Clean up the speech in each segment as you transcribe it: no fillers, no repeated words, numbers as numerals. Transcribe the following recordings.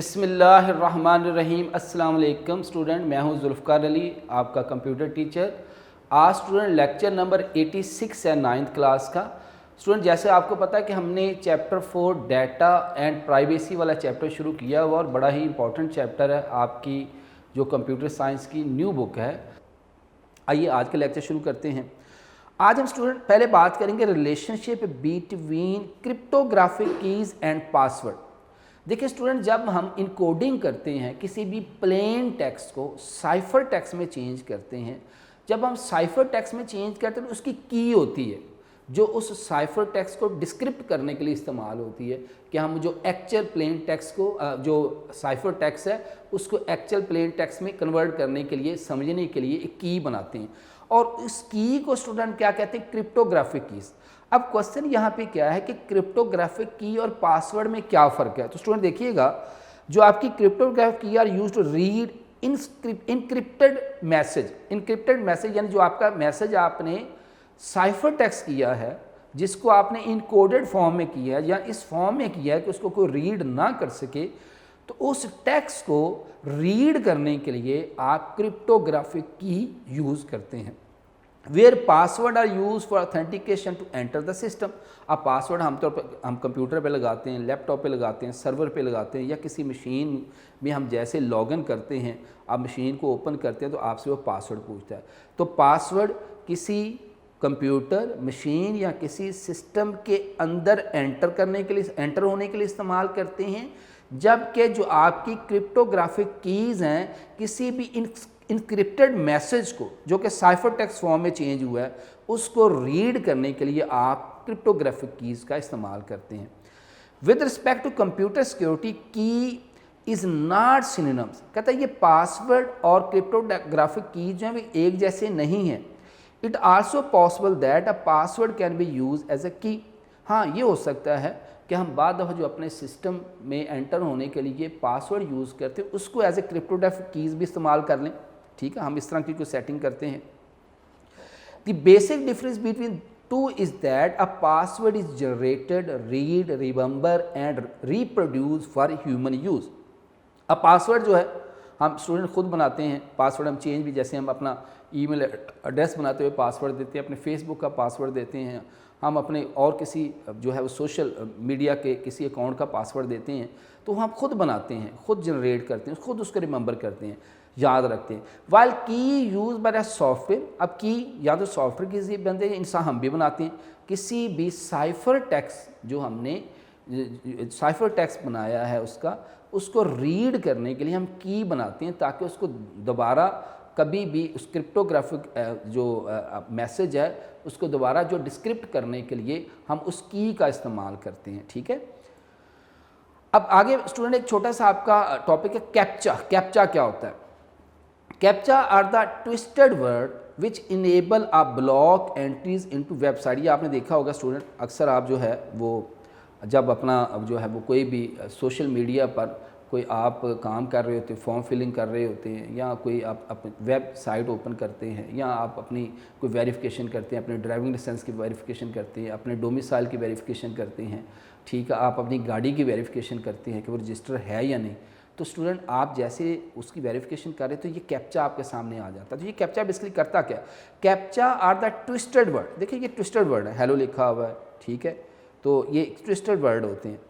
बिस्मिल्लाहिर्रहमानिर्रहीम। अस्सलाम वालेकुम स्टूडेंट, मैं हूं जुल्फ़कार अली, आपका कंप्यूटर टीचर। आज स्टूडेंट लेक्चर नंबर 86 है 9th क्लास का। स्टूडेंट जैसे आपको पता है कि हमने चैप्टर 4 डाटा एंड प्राइवेसी वाला चैप्टर शुरू किया हुआ और बड़ा ही इंपॉर्टेंट चैप्टर है आपकी जो कंप्यूटर साइंस की न्यू बुक है। आइए आज का लेक्चर शुरू करते हैं। आज हम स्टूडेंट पहले बात करेंगे relationship between cryptographic keys and password. देखिए स्टूडेंट, जब हम इनकोडिंग करते हैं किसी भी प्लेन टेक्स्ट को साइफर टेक्स्ट में चेंज करते हैं, जब हम साइफर टेक्स्ट में चेंज करते हैं तो उसकी की होती है जो उस साइफर टेक्स्ट को डिस्क्रिप्ट करने के लिए इस्तेमाल होती है कि हम जो एक्चुअल प्लेन टेक्स्ट को जो साइफर टेक्स्ट है उसको एक्चुअल प्लेन टेक्स्ट में कन्वर्ट करने के लिए, समझने के लिए एक की बनाते हैं और उस की को स्टूडेंट क्या कहते हैं? Cryptographic keys. अब क्वेश्चन यहाँ पे क्या है कि क्रिप्टोग्राफिक की और पासवर्ड में क्या फ़र्क है। तो स्टूडेंट देखिएगा, जो आपकी cryptographic key are used to read encrypted message यानी जो आपका मैसेज आपने साइफर टेक्स्ट किया है, जिसको आपने इनकोडेड फॉर्म में किया है या इस फॉर्म में किया है कि उसको कोई रीड ना कर सके, तो उस टेक्स्ट को रीड करने के लिए आप क्रिप्टोग्राफिक की यूज़ करते हैं। Where password are use for authentication to enter the system. अब पासवर्ड आमतौर पर हम कंप्यूटर पे लगाते हैं, लैपटॉप पे लगाते हैं, सर्वर पे लगाते हैं या किसी मशीन में हम जैसे लॉगिन करते हैं, आप मशीन को ओपन करते हैं तो आपसे वो पासवर्ड पूछता है। तो पासवर्ड किसी कंप्यूटर मशीन या किसी सिस्टम के अंदर एंटर होने के लिए इस्तेमाल करते हैं, जबकि जो आपकी क्रिप्टोग्राफिक कीज़ हैं किसी भी इनक्रिप्टेड मैसेज को जो कि साइफर टेक्स्ट फॉर्म में चेंज हुआ है उसको रीड करने के लिए आप क्रिप्टोग्राफिक कीज़ का इस्तेमाल करते हैं। With respect to computer security, key is not synonyms. कहता है ये पासवर्ड और क्रिप्टोग्राफिक की जो है वे एक जैसे नहीं हैं। It also possible that a password can be use as a key. हाँ, ये हो सकता है कि हम बाद दफ़ा जो अपने सिस्टम में एंटर होने के लिए पासवर्ड यूज़ करते हैं उसको एज ए क्रिप्टोग्राफिक कीज़ भी इस्तेमाल कर लें। ठीक है, हम इस तरह की कोई सेटिंग करते हैं। The basic difference between two is that a password is generated, read, remember and reproduce for human use. अब पासवर्ड जो है हम स्टूडेंट खुद बनाते हैं, पासवर्ड हम चेंज भी, जैसे हम अपना ईमेल एड्रेस बनाते हुए पासवर्ड देते हैं, अपने फेसबुक का पासवर्ड देते हैं, हम अपने और किसी जो है वो सोशल मीडिया के किसी अकाउंट का पासवर्ड देते हैं, तो हम खुद बनाते हैं, खुद जनरेट करते हैं, खुद उसको रिमेंबर करते हैं, याद रखते हैं। वाइल की यूज़ बाय सॉफ्टवेयर, अब की या तो सॉफ्टवेयर की ज़रिए बनते हैं, इंसान हम भी बनाते हैं। किसी भी साइफर टेक्स्ट जो हमने साइफर टेक्स्ट बनाया है उसको रीड करने के लिए हम की बनाते हैं ताकि उसको दोबारा कभी भी उस क्रिप्टोग्राफिक जो मैसेज है उसको दोबारा जो डिस्क्रिप्ट करने के लिए हम उस की का इस्तेमाल करते हैं। ठीक है, अब आगे स्टूडेंट एक छोटा सा आपका टॉपिक है कैप्चा। कैप्चा क्या होता है? Captcha are the twisted word which enable a block entries into website. ये आपने देखा होगा स्टूडेंट, अक्सर आप जो है वो जब अपना जो है वो कोई भी सोशल मीडिया पर कोई आप काम कर रहे होते हैं, फॉर्म फिलिंग कर रहे होते हैं या कोई आप अपनी वेबसाइट ओपन करते हैं या आप अपनी कोई वेरिफिकेशन करते हैं, अपने ड्राइविंग लाइसेंस की वेरिफिकेशन करते हैं, अपने डोमिसाइल की वेरिफिकेशन करते हैं, ठीक है, आप अपनी गाड़ी की वेरिफिकेशन करते हैं कि वो रजिस्टर है या नहीं। तो स्टूडेंट आप जैसे उसकी वेरिफिकेशन कर रहे तो ये कैप्चा आपके सामने आ जाता है। तो ये कैप्चा बेसिकली करता क्या? Captcha are the twisted word. देखिए ये ट्विस्टेड वर्ड है, हेलो लिखा हुआ है, ठीक है, तो ये ट्विस्टेड वर्ड होते हैं।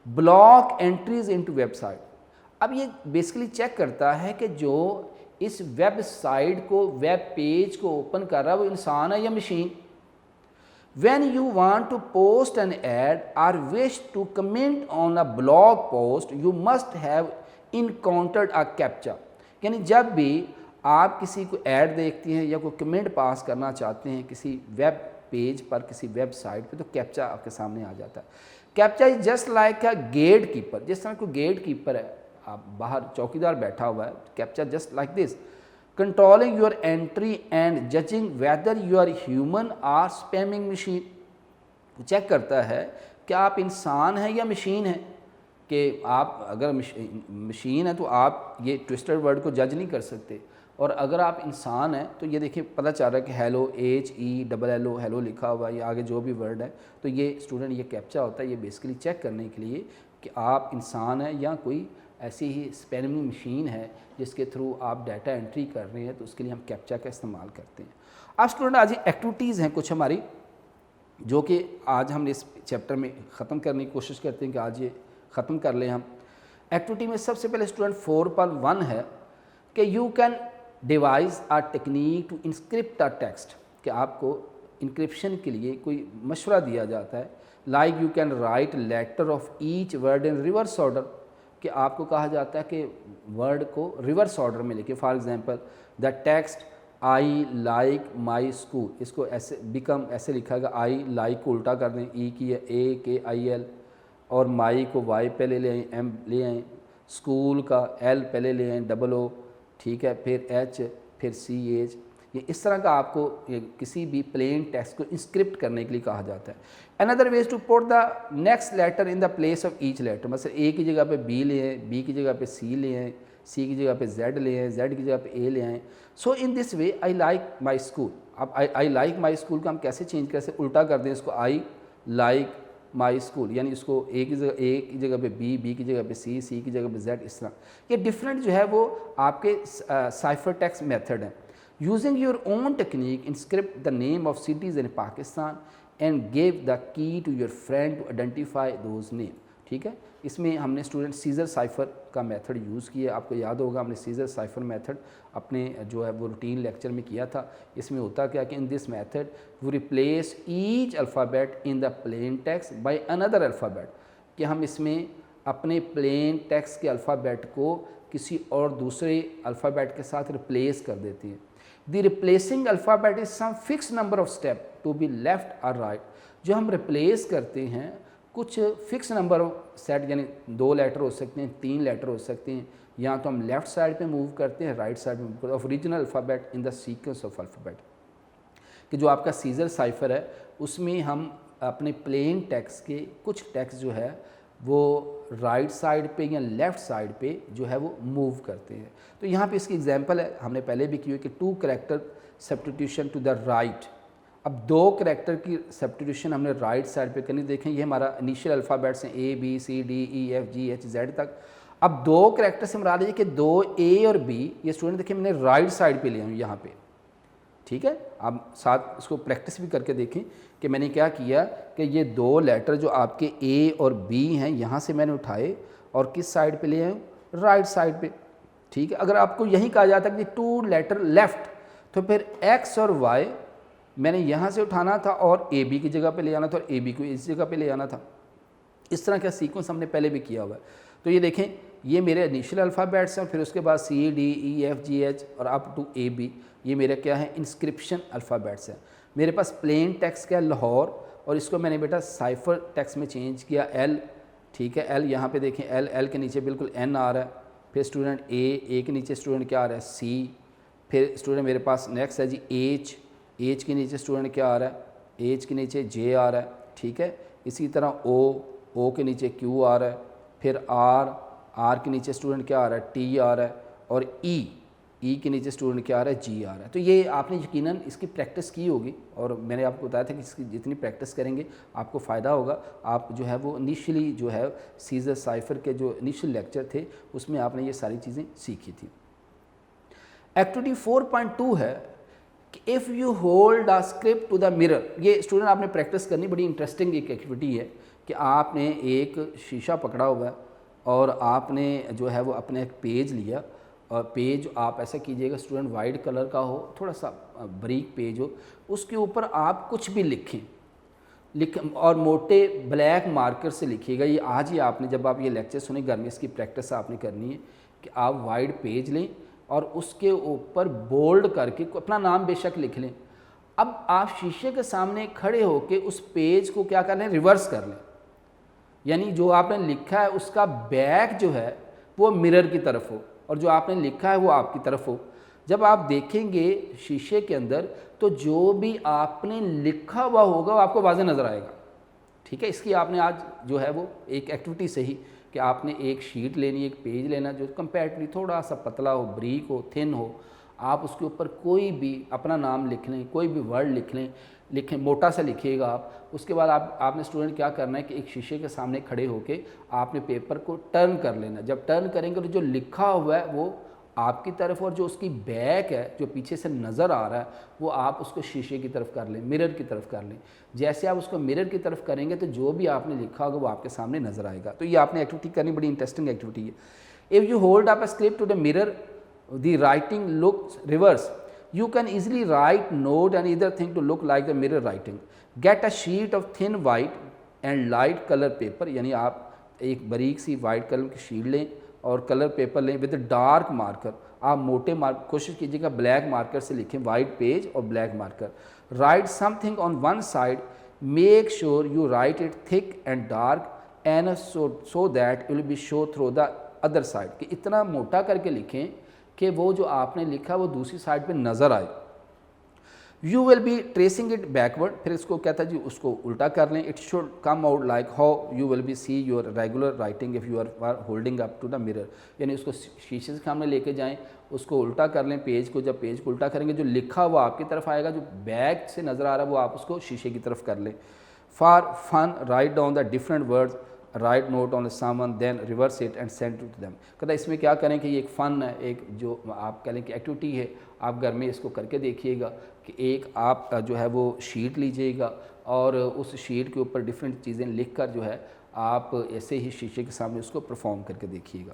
Block entries into website. अब ये बेसिकली चेक करता है कि जो इस वेबसाइट को, वेब पेज को ओपन कर रहा है वो इंसान है या machine. When you want to post an ad or wish to comment on a blog post, you must have encountered a captcha। यानी जब भी आप किसी को ऐड देखते हैं या कोई कमेंट पास करना चाहते हैं किसी वेब पेज पर, किसी वेबसाइट पे, तो कैप्चा आपके सामने आ जाता है। Captcha is just like a gatekeeper. जिस तरह कोई गेट कीपर है, आप बाहर चौकीदार बैठा हुआ है, captcha just like this, controlling your entry and judging whether you are human or spamming machine. Check करता है कि आप इंसान हैं या मशीन हैं, कि आप अगर मशीन है तो आप ये ट्विस्टेड वर्ड को जज नहीं कर सकते, और अगर आप इंसान हैं तो ये देखिए पता चल रहा है कि हेलो, HELLO, हेलो लिखा हुआ है, या आगे जो भी वर्ड है, तो ये स्टूडेंट ये कैप्चा होता है। ये बेसिकली चेक करने के लिए कि आप इंसान हैं या कोई ऐसी ही स्पेलिंग मशीन है जिसके थ्रू आप डाटा एंट्री कर रहे हैं, तो उसके लिए हम कैप्चा का इस्तेमाल करते हैं। अब स्टूडेंट आज एक्टिविटीज़ हैं कुछ हमारी, जो कि आज हमने इस चैप्टर में ख़त्म करने की कोशिश करते हैं कि आज ये ख़त्म कर लें हम। एक्टिविटी में सबसे पहले स्टूडेंट 4.1 है कि you can devise a technique to encrypt a text, कि आपको इंक्रिप्शन के लिए कोई मशवरा दिया जाता है। Like you can write letter of each word in reverse order, कि आपको कहा जाता है कि वर्ड को रिवर्स ऑर्डर में लिखे। For example the text I like my school, इसको ऐसे बिकम ऐसे लिखा गया, आई लाइक को उल्टा कर दें, ई की ए के आई एल, और माई को वाई पहले ले आएँ, एम ले आएँ, स्कूल का एल पहले ले आएँ, डबल ओ, ठीक है, फिर एच, फिर सी एच। ये इस तरह का आपको किसी भी प्लेन टेक्स्ट को इंस्क्रिप्ट करने के लिए कहा जाता है। Another ways to put the next letter in the place of each letter, मतलब ए की जगह पे बी ले आएँ, बी की जगह पे सी ले आएँ, सी की जगह पे जेड ले आएँ, जेड की जगह पे ए ले आएँ। So in this way I like my school. अब आई लाइक माई स्कूल का हम कैसे चेंज कैसे उल्टा कर दें इसको, आई लाइक माई स्कूल, यानी इसको ए की जगह पे बी, बी की जगह पे सी, सी की जगह पे जेड, इस तरह ये डिफरेंट जो है वो आपके साइफर टेक्स्ट मेथड हैं। Using your own technique encrypt the name of cities in Pakistan and give the key to your friend to identify those name. ठीक है, इसमें हमने स्टूडेंट सीजर साइफर का मेथड यूज़ किया। आपको याद होगा हमने सीजर साइफर मेथड अपने जो है वो रूटीन लेक्चर में किया था। इसमें होता क्या कि इन दिस मेथड वो replace each alphabet in the plain text by another alphabet, कि हम इसमें अपने प्लेन टेक्स्ट के अल्फ़ाबेट को किसी और दूसरे अल्फ़ाबेट के साथ रिप्लेस कर देती हैं। The replacing alphabet is some fix number of step to be left और राइट। जो हम रिप्लेस करते हैं कुछ फिक्स नंबर सेट, यानी 2 लेटर हो सकते हैं, 3 लेटर हो सकते हैं, या तो हम लेफ़्ट साइड पे मूव करते हैं, राइट साइड पे मूव करते हैं, of original alphabet in the sequence of alphabet. कि जो आपका सीजर साइफर है उसमें हम अपने प्लेन टेक्स्ट के कुछ टेक्स्ट जो है वो राइट साइड पे या लेफ़्ट साइड पे जो है वो मूव करते हैं। तो यहाँ पे इसकी एग्जांपल है, हमने पहले भी की हुई कि 2 character substitution to the right. अब 2 करैक्टर की सब्स्टिट्यूशन हमने राइट साइड पे करनी। देखें ये हमारा इनिशियल अल्फ़ाबेट्स हैं A B C D E F G H Z तक। अब 2 करैक्टर से मरा लीजिए कि 2 A और B, ये स्टूडेंट देखिए मैंने राइट साइड पे लिया हूँ यहाँ पे। ठीक है, आप साथ इसको प्रैक्टिस भी करके देखें कि मैंने क्या किया कि ये 2 लेटर जो आपके A और B हैं यहाँ से मैंने उठाए और किस साइड पे ले आए, राइट साइड पे। ठीक है, अगर आपको यही कहा जाता है कि 2 लेटर लेफ़्ट, तो फिर X और Y मैंने यहाँ से उठाना था और AB की जगह पे ले आना था और AB को इस जगह पे ले आना था। इस तरह का सीक्वेंस हमने पहले भी किया हुआ है। तो ये देखें ये मेरे इनिशियल अल्फ़ाबेट्स हैं, फिर उसके बाद C D E F G H और अप टू AB, ये मेरे क्या है इंस्क्रिप्शन अल्फ़ाबेट्स हैं। मेरे पास प्लेन टेक्स्ट क्या लाहौर, और इसको मैंने बेटा साइफर टेक्स्ट में चेंज किया L। ठीक है, L यहाँ पे देखें L के नीचे बिल्कुल N आ रहा है, फिर स्टूडेंट A के नीचे स्टूडेंट क्या आ रहा है C, फिर स्टूडेंट मेरे पास नेक्स्ट है जी H के नीचे स्टूडेंट क्या आ रहा है, H के नीचे J आ रहा है। ठीक है, इसी तरह O के नीचे Q आ रहा है, फिर R के नीचे स्टूडेंट क्या आ रहा है, T आ रहा है, और E के नीचे स्टूडेंट क्या आ रहा है, G आ रहा है। तो ये आपने यकीनन इसकी प्रैक्टिस की होगी, और मैंने आपको बताया था कि इसकी जितनी प्रैक्टिस करेंगे आपको फ़ायदा होगा। आप जो है वो इनिशियली जो है सीजर साइफर के जो इनिशियल लेक्चर थे उसमें आपने ये सारी चीज़ें सीखी थी। एक्टिविटी 4.2 है कि if you hold a script to the mirror. ये स्टूडेंट आपने प्रैक्टिस करनी, बड़ी इंटरेस्टिंग एक एक्टिविटी है कि आपने एक शीशा पकड़ा हुआ है और आपने जो है वो अपने एक पेज लिया, और पेज आप ऐसा कीजिएगा स्टूडेंट वाइट कलर का हो, थोड़ा सा बारीक पेज हो, उसके ऊपर आप कुछ भी लिखें और मोटे ब्लैक मार्कर से लिखिएगा। ये आज ही आपने जब आप ये लेक्चर सुने घर में इसकी प्रैक्टिस आपने करनी है कि आप वाइट पेज लें और उसके ऊपर बोल्ड करके अपना नाम बेशक लिख लें। अब आप शीशे के सामने खड़े होकर उस पेज को क्या कर लें, रिवर्स कर लें, यानी जो आपने लिखा है उसका बैक जो है वो मिरर की तरफ हो और जो आपने लिखा है वो आपकी तरफ हो। जब आप देखेंगे शीशे के अंदर तो जो भी आपने लिखा हुआ होगा वो आपको वाज़ेह नज़र आएगा। ठीक है, इसकी आपने आज जो है वो एक एक्टिविटी से ही कि आपने एक शीट लेनी, एक पेज लेना जो कंपैरेटिवली थोड़ा सा पतला हो, ब्रीक हो, थिन हो, आप उसके ऊपर कोई भी अपना नाम लिख लें, कोई भी वर्ड लिख लें, लिखें, मोटा सा लिखिएगा आप। उसके बाद आपने स्टूडेंट क्या करना है कि एक शीशे के सामने खड़े होके आपने पेपर को टर्न कर लेना। जब टर्न करेंगे तो जो लिखा हुआ है वो आपकी तरफ, और जो उसकी बैक है जो पीछे से नज़र आ रहा है वो आप उसको शीशे की तरफ कर लें, मिरर की तरफ कर लें। जैसे आप उसको मिरर की तरफ करेंगे तो जो भी आपने लिखा होगा वो आपके सामने नज़र आएगा। तो ये आपने एक्टिविटी करनी, बड़ी इंटरेस्टिंग एक्टिविटी है। If you hold up a script to the mirror, the writing looks reverse, you can easily write note and either thing to look like the mirror writing. Get a sheet of thin white and light color paper, यानी आप एक बारीक सी white colour की sheet लें और colour paper लें with dark marker. आप मोटे कोशिश कीजिएगा ब्लैक मार्कर से लिखें, वाइट पेज और black marker. Right something on one side, make sure you right it thick and dark and so that it will be show through the other side, कि इतना मोटा करके लिखें कि वो जो आपने लिखा वो दूसरी साइड पे नज़र आए। You will be tracing it backward, फिर इसको कहता है जी उसको उल्टा कर लें। It should come out like how you will be see your regular writing if you are holding up to the mirror, यानी उसको शीशे से सामने लेके जाएं, उसको उल्टा कर लें पेज को। जब पेज को उल्टा करेंगे जो लिखा हुआ आपकी तरफ आएगा, जो बैक से नज़र आ रहा है वो आप उसको शीशे की तरफ कर लें। For fun write down the different words, write note on someone then reverse it and send to them. कहता है इसमें क्या करें कि ये एक फ़न है, एक जो आप कह लें कि एक्टिविटी है, आप घर में इसको करके देखिएगा कि एक आप जो है वो शीट लीजिएगा और उस शीट के ऊपर डिफरेंट चीज़ें लिख कर जो है आप ऐसे ही शीशे के सामने उसको परफॉर्म करके देखिएगा।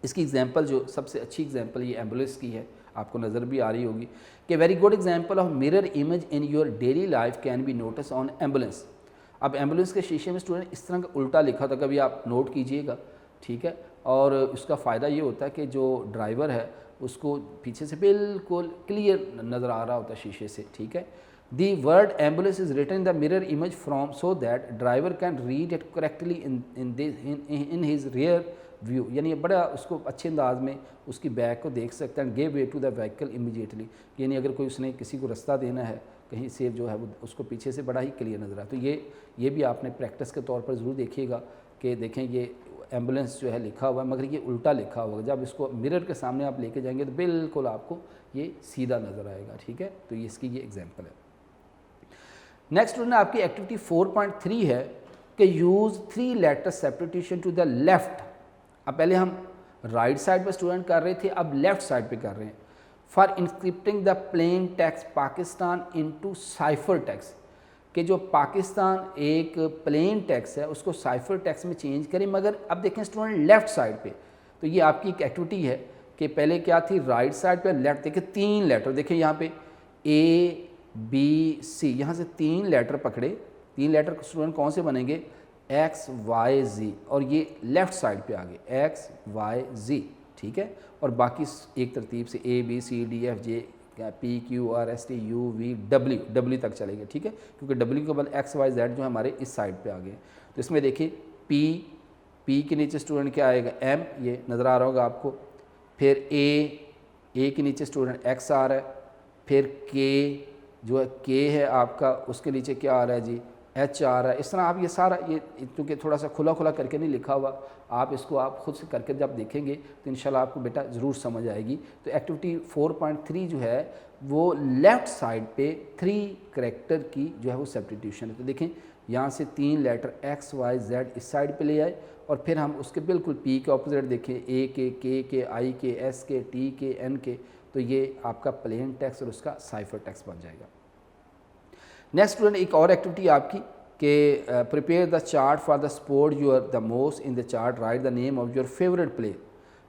इसकी एग्जांपल जो सबसे अच्छी एग्जांपल ये एम्बुलेंस की है, आपको नज़र भी आ रही होगी कि very good example of mirror image in your daily life can be notice on ambulance. अब एम्बुलेंस के शीशे में स्टूडेंट इस तरह का उल्टा लिखा था, कभी आप नोट कीजिएगा, ठीक है। और इसका फ़ायदा ये होता है कि जो ड्राइवर है उसको पीछे से बिल्कुल क्लियर नज़र आ रहा होता है शीशे से, ठीक है। The word ambulance is written in the mirror image from so that driver can read it correctly in his rear view, यानी बड़ा उसको अच्छे अंदाज में उसकी बैक को देख सकता है। And give way to the vehicle immediately, यानी अगर कोई उसने किसी को रास्ता देना है कहीं से जो है वो उसको पीछे से बड़ा ही क्लियर नज़र आता है। तो ये भी आपने प्रैक्टिस के तौर पर ज़रूर देखिएगा कि देखें ये एम्बुलेंस जो है लिखा हुआ है मगर ये उल्टा लिखा हुआ है। जब इसको मिरर के सामने आप लेके जाएंगे तो बिल्कुल आपको ये सीधा नज़र आएगा, ठीक है। तो ये इसकी ये एग्जांपल है। नेक्स्ट स्टूडेंट आपकी एक्टिविटी 4.3 है कि use 3 letter substitution to the left. अब पहले हम राइट साइड पर स्टूडेंट कर रहे थे, अब लेफ़्ट साइड पे कर रहे हैं। For encrypting the plain text Pakistan into cipher text, कि जो पाकिस्तान एक प्लेन टेक्स्ट है उसको साइफर टेक्स्ट में चेंज करें, मगर अब देखें स्टूडेंट लेफ़्ट साइड पे। तो ये आपकी एक एक्टिविटी है कि पहले क्या थी राइट साइड पे, लेफ्ट देखिए 3 लेटर, देखिए यहाँ पे ABC, यहाँ से 3 लेटर पकड़े, 3 लेटर स्टूडेंट कौन से बनेंगे XYZ, और ये लेफ़्ट साइड पे आ गए XYZ, ठीक है। और बाकी एक तरतीब से ABCDFG PQRST UVW तक चलेंगे, ठीक है, क्योंकि W के बाद XYZ जो हमारे इस साइड पे आ गए। तो इसमें देखिए P के नीचे स्टूडेंट क्या आएगा M, ये नज़र आ रहा होगा आपको। फिर A के नीचे स्टूडेंट X आ रहा है। फिर K जो है K है आपका, उसके नीचे क्या आ रहा है जी H आ रहा है। इस तरह आप ये सारा ये क्योंकि थोड़ा सा खुला खुला करके नहीं लिखा हुआ, आप इसको आप खुद से करके जब देखेंगे तो इंशाल्लाह आपको बेटा ज़रूर समझ आएगी। तो एक्टिविटी 4.3 जो है वो लेफ़्ट साइड पे 3 करैक्टर की जो है वो सब्स्टिट्यूशन है। तो देखें यहाँ से 3 लेटर XYZ इस साइड पे ले आए और फिर हम उसके बिल्कुल P के ऑपोजिट देखें A के, K के, I के, S के, T के, N के। तो ये आपका प्लेन टेक्स्ट और उसका साइफर टेक्स्ट बन जाएगा। नेक्स्ट स्टूडेंट एक और एक्टिविटी आपकी कि prepare the chart for the sport you are the most in the chart, write the name of your favourite player,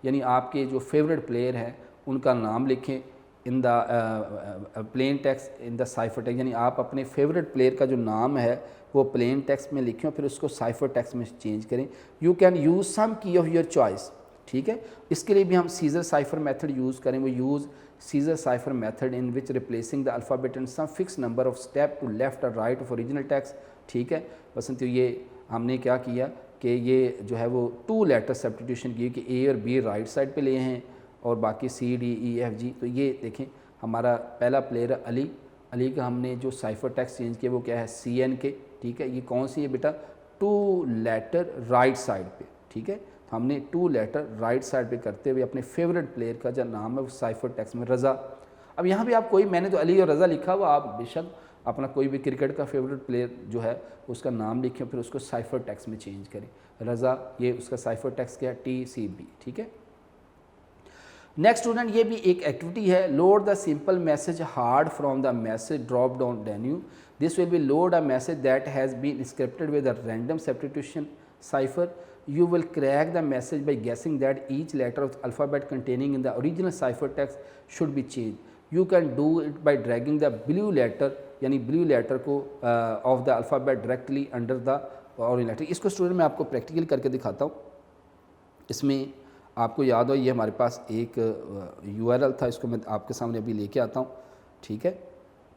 यानी आपके जो फेवरेट प्लेयर हैं उनका नाम लिखें in the plain text in the cipher text, यानी आप अपने फेवरेट प्लेयर का जो नाम है वो प्लेन टेक्स्ट में लिखें और फिर उसको साइफर टेक्स्ट में चेंज करें। यू कैन यूज़ सम की ऑफ योर चॉइस, ठीक है। इसके लिए भी हम सीजर साइफर मेथड यूज़ करें। वो use Caesar cipher method in which replacing the alphabet in some fix number of step to left और राइट ऑफ ओरिजिनल टेक्स्ट, ठीक है। बसंत तो ये हमने क्या किया कि ये जो है वो 2 लेटर सब्स्टिट्यूशन की कि A और B राइट साइड पे लिए हैं और बाकी CDEFG। तो ये देखें हमारा पहला प्लेयर है अली का हमने जो साइफर टेक्स्ट चेंज किया वो क्या है CN के, ठीक है। ये कौन सी है बेटा 2 लेटर राइट साइड पे, ठीक है। तो हमने 2 लेटर राइट साइड पे करते हुए अपने फेवरेट प्लेयर का जो नाम है वो साइफर टेक्स्ट में रज़ा। अब यहाँ भी आप कोई, मैंने तो अली और रज़ा लिखा हुआ, आप बेशक अपना कोई भी क्रिकेट का फेवरेट प्लेयर जो है उसका नाम लिखें, फिर उसको साइफर टेक्स्ट में चेंज करें। रज़ा, ये उसका साइफर टेक्स्ट क्या है, TCB, ठीक है। नेक्स्ट स्टूडेंट, ये भी एक एक्टिविटी है। Load the simple message hard from the message drop down menu. This will be load a message that has been scripted with a random substitution cipher. You will crack the message by guessing that each letter of the alphabet containing in the original cipher text should be changed. You can do it by dragging the blue letter, यानी blue letter को of the alphabet directly under the original letter. इसको student मैं आपको practical करके दिखाता हूँ। इसमें आपको याद हो, ये हमारे पास एक URL था, इसको मैं आपके सामने अभी लेके आता हूँ, ठीक है।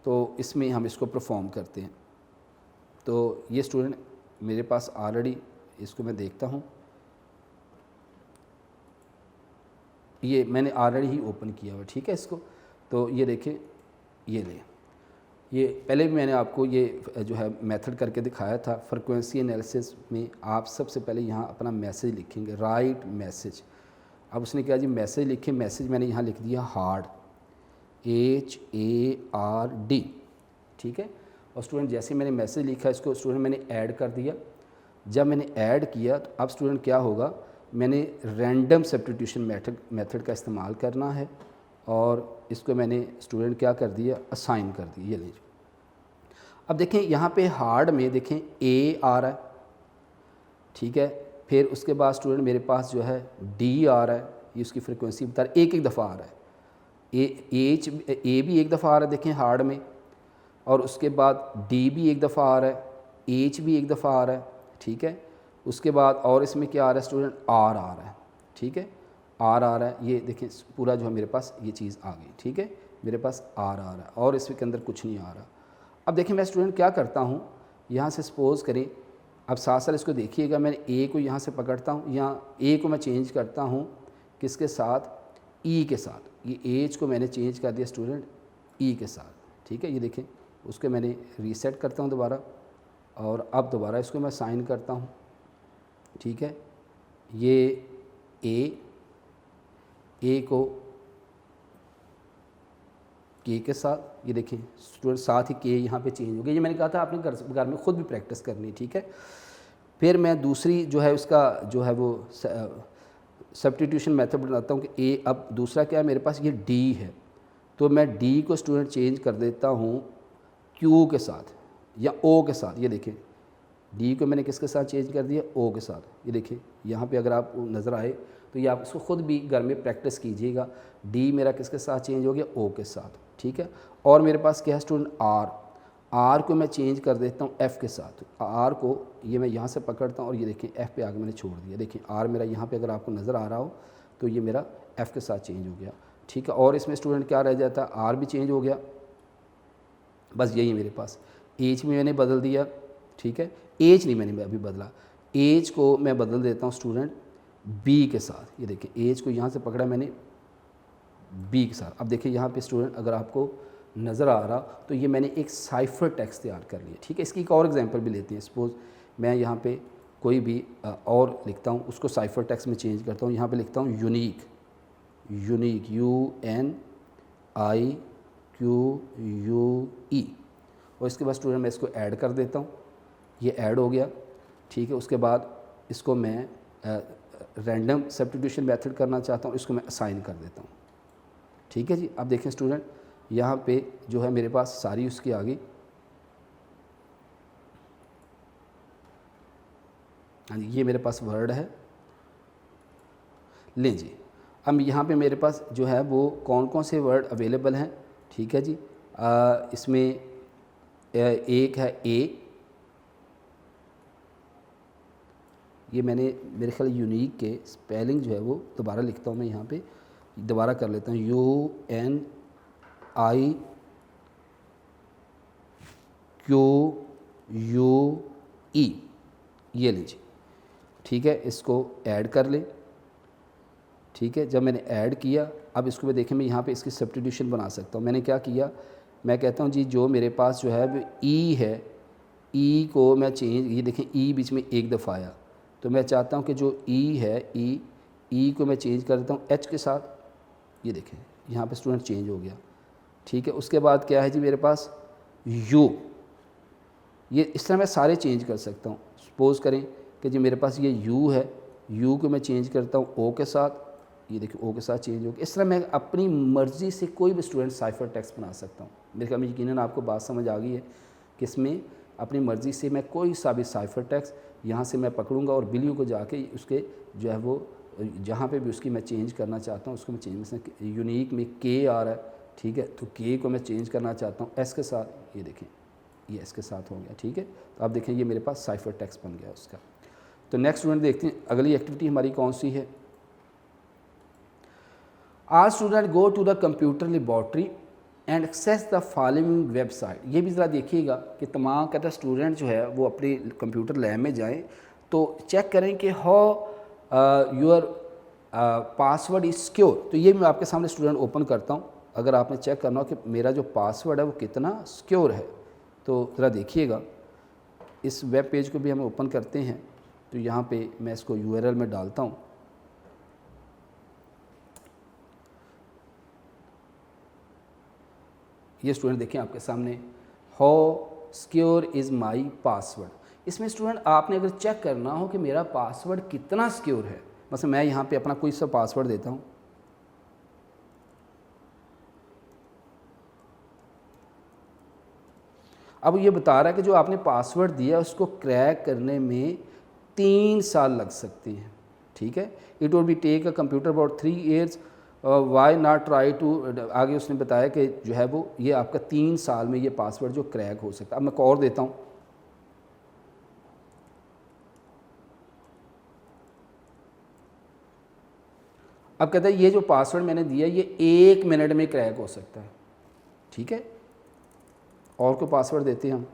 तो इसमें हम इसको परफॉर्म करते हैं। तो ये स्टूडेंट मेरे पास ऑलरेडी, इसको मैं देखता हूँ, ये मैंने ऑलरेडी ही ओपन किया हुआ, ठीक है इसको। तो ये देखें, ये ले, ये पहले भी मैंने आपको ये जो है मेथड करके दिखाया था। फ्रीक्वेंसी एनालिसिस में आप सबसे पहले यहाँ अपना मैसेज लिखेंगे, राइट मैसेज। अब उसने क्या जी, मैसेज लिखे, मैसेज मैंने यहाँ लिख दिया हार्ड, HARD, ठीक है। और स्टूडेंट जैसे मैंने मैसेज लिखा, इसको स्टूडेंट मैंने ऐड कर दिया। जब मैंने ऐड किया तो अब स्टूडेंट क्या होगा, मैंने रैंडम सब्स्टिट्यूशन मेथड का इस्तेमाल करना है और इसको मैंने स्टूडेंट क्या कर दिया, असाइन कर दिया। ये लीजिए, अब देखें यहाँ पे हार्ड में देखें A आ रहा है, ठीक है। फिर उसके बाद स्टूडेंट मेरे पास जो है D आ रहा है, ये उसकी फ्रिक्वेंसी बता रहा है, एक दफ़ा आ रहा है। A भी एक दफ़ा आ रहा है देखें हार्ड में, और उसके बाद D भी एक दफ़ा आ रहा है, H भी एक दफ़ा आ रहा है, ठीक है। उसके बाद और इसमें क्या आ रहा है स्टूडेंट, R आ रहा है, ठीक है, R आ रहा है। ये देखें पूरा जो है मेरे पास ये चीज़ आ गई, ठीक है, मेरे पास R आ रहा है और इसके अंदर कुछ नहीं आ रहा। अब देखिए मैं स्टूडेंट क्या करता हूँ, यहाँ से सपोज़ करें, अब साथ साथ इसको देखिएगा, मैंने A को यहाँ से पकड़ता हूँ, यहाँ A को मैं चेंज करता हूँ किसके साथ, E के साथ। ये H को मैंने चेंज कर दिया स्टूडेंट E के साथ, ठीक है। ये देखें, उसको मैंने रीसेट करता हूँ दोबारा, और अब दोबारा इसको मैं साइन करता हूँ, ठीक है। ये A को K के साथ, ये देखें स्टूडेंट साथ ही K यहाँ पे चेंज हो गया। ये मैंने कहा था आपने घर में ख़ुद भी प्रैक्टिस करनी, ठीक है। फिर मैं दूसरी जो है उसका जो है वो सब्स्टिट्यूशन मेथड बनाता हूँ कि A, अब दूसरा क्या है मेरे पास, ये D है, तो मैं D को स्टूडेंट चेंज कर देता हूँ Q के साथ या O के साथ। ये देखें D को मैंने किसके साथ चेंज कर दिया, O के साथ। ये देखिए यहाँ पे अगर आप नज़र आए तो ये आप इसको ख़ुद भी घर में प्रैक्टिस कीजिएगा। D मेरा किसके साथ चेंज हो गया, O के साथ, ठीक है। और मेरे पास क्या है स्टूडेंट R को मैं चेंज कर देता हूँ F के साथ। R को ये मैं यहाँ से पकड़ता हूँ और ये देखें F पे आगे मैंने छोड़ दिया। देखिए R मेरा यहाँ पे अगर आपको नज़र आ रहा हो तो ये मेरा F के साथ चेंज हो गया, ठीक है। और इसमें स्टूडेंट क्या रह जाता है, R भी चेंज हो गया, बस यही मेरे पास। H में मैंने बदल दिया, ठीक है। H नहीं मैंने अभी बदला, H को मैं बदल देता हूँ स्टूडेंट B के साथ। ये देखिए H को यहाँ से पकड़ा मैंने B के साथ। अब देखिए यहाँ पे स्टूडेंट अगर आपको नज़र आ रहा तो ये मैंने एक साइफर टेक्स्ट तैयार कर लिया, ठीक है। इसकी एक और एग्जांपल भी लेते हैं। सपोज़ मैं यहाँ पे कोई भी और लिखता हूँ, उसको साइफर टेक्स्ट में चेंज करता हूँ। यहाँ पे लिखता हूँ यूनिक, UNIQUE, और इसके बाद स्टूडेंट मैं इसको ऐड कर देता हूँ। ये ऐड हो गया, ठीक है। उसके बाद इसको मैं रैंडम सब्स्टिट्यूशन मेथड करना चाहता हूँ, इसको मैं असाइन कर देता हूँ, ठीक है जी। अब देखें स्टूडेंट यहाँ पे जो है मेरे पास सारी उसकी आ गई। हाँ जी, ये मेरे पास वर्ड है, लें जी। अब यहाँ पे मेरे पास जो है वो कौन कौन से वर्ड अवेलेबल हैं, ठीक है जी। इसमें एक है A, ये मैंने मेरे ख्याल यूनिक के स्पेलिंग जो है वो दोबारा लिखता हूँ मैं, यहाँ पे दोबारा कर लेता हूँ UNIQUE, ये लीजिए, ठीक है। इसको ऐड कर लें, ठीक है। जब मैंने ऐड किया, अब इसको मैं देखें, मैं यहाँ पे इसकी सब्स्टिट्यूशन बना सकता हूँ। मैंने क्या किया, मैं कहता हूँ जी जो मेरे पास जो है वो E है, E को मैं चेंज, ये देखें E बीच में एक दफ़ा आया, तो मैं चाहता हूँ कि जो E है E को मैं चेंज कर देता हूँ H के साथ। ये देखें यहाँ पे स्टूडेंट चेंज हो गया, ठीक है। उसके बाद क्या है जी मेरे पास यू, ये इस तरह मैं सारे चेंज कर सकता हूँ। सपोज़ करें कि जी मेरे पास ये यू है, यू को मैं चेंज करता हूँ ओ के साथ, ये देखिए ओ के साथ चेंज हो गया। इस तरह मैं अपनी मर्ज़ी से कोई भी स्टूडेंट साइफर टेक्स्ट बना सकता हूँ। मेरे ख्याल में यकीनन आपको बात समझ आ गई है कि इसमें अपनी मर्ज़ी से मैं कोई सा भी साइफर टेक्स्ट यहाँ से मैं पकड़ूँगा और बिलियों को जाके उसके जो है वो जहाँ पे भी उसकी मैं चेंज करना चाहता हूँ उसको मैं चेंज, में यूनिक में के आ रहा है, ठीक है, तो के को मैं चेंज करना चाहता हूँ एस के साथ, ये देखें ये एस के साथ हो गया, ठीक है। तो आप देखें ये मेरे पास साइफर टेक्स्ट बन गया उसका। तो नेक्स्ट स्टूडेंट देखते हैं अगली एक्टिविटी हमारी कौन सी है। आज student go to the computer laboratory and access the following website. ये भी ज़रा देखिएगा कि तमाम कहता स्टूडेंट जो है वो अपने कंप्यूटर लैब में जाएं तो चेक करें कि how your password is secure. तो ये मैं आपके सामने स्टूडेंट ओपन करता हूँ। अगर आपने चेक करना हो कि मेरा जो पासवर्ड है वो कितना सिक्योर है तो ज़रा देखिएगा। इस वेब पेज को भी हम ओपन करते हैं तो यहाँ पे मैं इसको URL में डालता हूँ। ये स्टूडेंट देखें आपके सामने, how secure is my password. इसमें स्टूडेंट आपने अगर चेक करना हो कि मेरा पासवर्ड कितना सिक्योर है, बस मैं यहाँ पे अपना कोई सा पासवर्ड देता हूँ। अब ये बता रहा है कि जो आपने पासवर्ड दिया उसको क्रैक करने में 3 साल लग सकते हैं, ठीक है। It would be take a computer about 3 years, why not try to, आगे उसने बताया कि जो है वो ये आपका 3 साल में ये पासवर्ड जो क्रैक हो सकता है। अब मैं और देता हूँ, अब कहता है ये जो पासवर्ड मैंने दिया ये 1 मिनट में क्रैक हो सकता है, ठीक है। और को पासवर्ड देते हैं हम,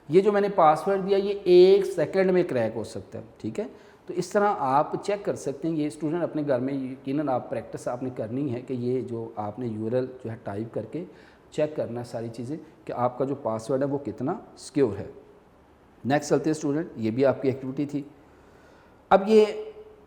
ये जो मैंने पासवर्ड दिया ये 1 सेकंड में क्रैक हो सकता है, ठीक है। तो इस तरह आप चेक कर सकते हैं। ये स्टूडेंट अपने घर में यकीनन आप प्रैक्टिस आपने करनी है कि ये जो आपने URL जो है टाइप करके चेक करना सारी चीज़ें कि आपका जो पासवर्ड है वो कितना सिक्योर है। नेक्स्ट चलते हैं स्टूडेंट, ये भी आपकी एक्टिविटी थी। अब ये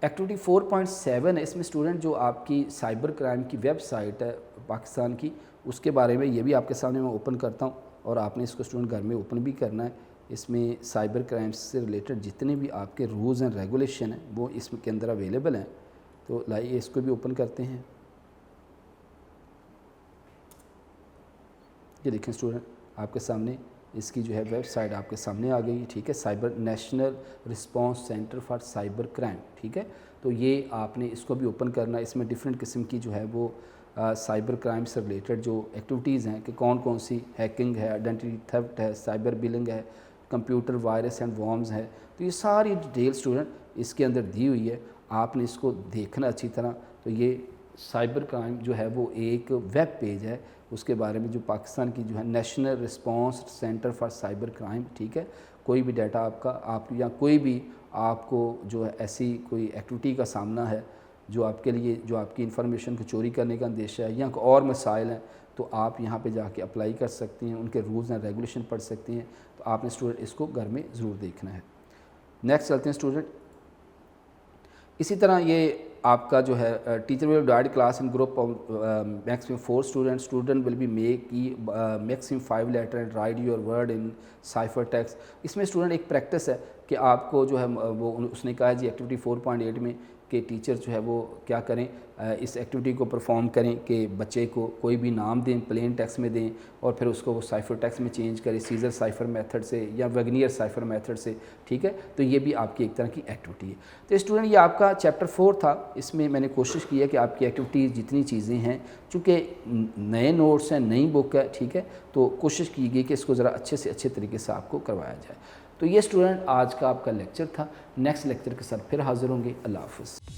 एक्टिविटी 4.7 है, इसमें स्टूडेंट जो आपकी साइबर क्राइम की वेबसाइट है पाकिस्तान की उसके बारे में ये भी आपके सामने मैं ओपन करता हूँ और आपने इसको स्टूडेंट घर में ओपन भी करना है। इसमें साइबर क्राइम से रिलेटेड जितने भी आपके रूल्स एंड रेगुलेशन हैं वो इसके अंदर अवेलेबल हैं। तो लाइए इसको भी ओपन करते हैं। ये देखें स्टूडेंट आपके सामने इसकी जो है वेबसाइट आपके सामने आ गई, ठीक है। Cyber national response centre for cyber crime, ठीक है। तो ये आपने इसको भी ओपन करना है। इसमें डिफरेंट किस्म की जो है वो साइबर क्राइम से रिलेटेड जो एक्टिविटीज़ हैं कि कौन कौन सी हैकिंग है, आइडेंटिटी थेफ्ट है, साइबर बिलिंग है, कंप्यूटर वायरस एंड वॉर्म्स है। तो ये सारी डिटेल स्टूडेंट इसके अंदर दी हुई है, आपने इसको देखना अच्छी तरह। तो ये साइबर क्राइम जो है वो एक वेब पेज है, उसके बारे में जो पाकिस्तान की जो है national response centre for cyber crime, ठीक है। कोई भी डाटा आपका आप या कोई भी आपको जो है ऐसी कोई एक्टिविटी का सामना है जो आपके लिए जो आपकी इन्फॉर्मेशन को चोरी करने का अंदेशा है या और मसाइल हैं तो आप यहाँ पे जाके अप्लाई कर सकती हैं, उनके रूल्स एंड रेगुलेशन पढ़ सकती हैं। तो आपने स्टूडेंट इसको घर में ज़रूर देखना है। नेक्स्ट चलते हैं स्टूडेंट। इसी तरह ये आपका जो है teacher will divide class in group of maximum 4 student will be make maximum 5 letter and write your word in cipher text. इसमें स्टूडेंट एक प्रैक्टिस है कि आपको जो है वो उसने कहा है जी एक्टिविटी 4.8 में कि टीचर जो है वो क्या करें, इस एक्टिविटी को परफॉर्म करें कि बच्चे को कोई भी नाम दें, प्लेन टेक्स्ट में दें और फिर उसको वो साइफर टेक्स्ट में चेंज करें सीजर साइफर मेथड से या वेगनियर साइफर मेथड से, ठीक है। तो ये भी आपकी एक तरह की एक्टिविटी है। तो स्टूडेंट ये आपका चैप्टर 4 था। इसमें मैंने कोशिश की है कि आपकी एक्टिविटीज़ जितनी चीज़ें हैं, चूँकि नए नोट्स हैं, नई बुक है, ठीक है, तो कोशिश की गई कि इसको ज़रा अच्छे से अच्छे तरीके से आपको करवाया जाए। तो ये स्टूडेंट आज का आपका लेक्चर था। नेक्स्ट लेक्चर के साथ फिर हाज़िर होंगे। अल्लाह हाफ़िज़।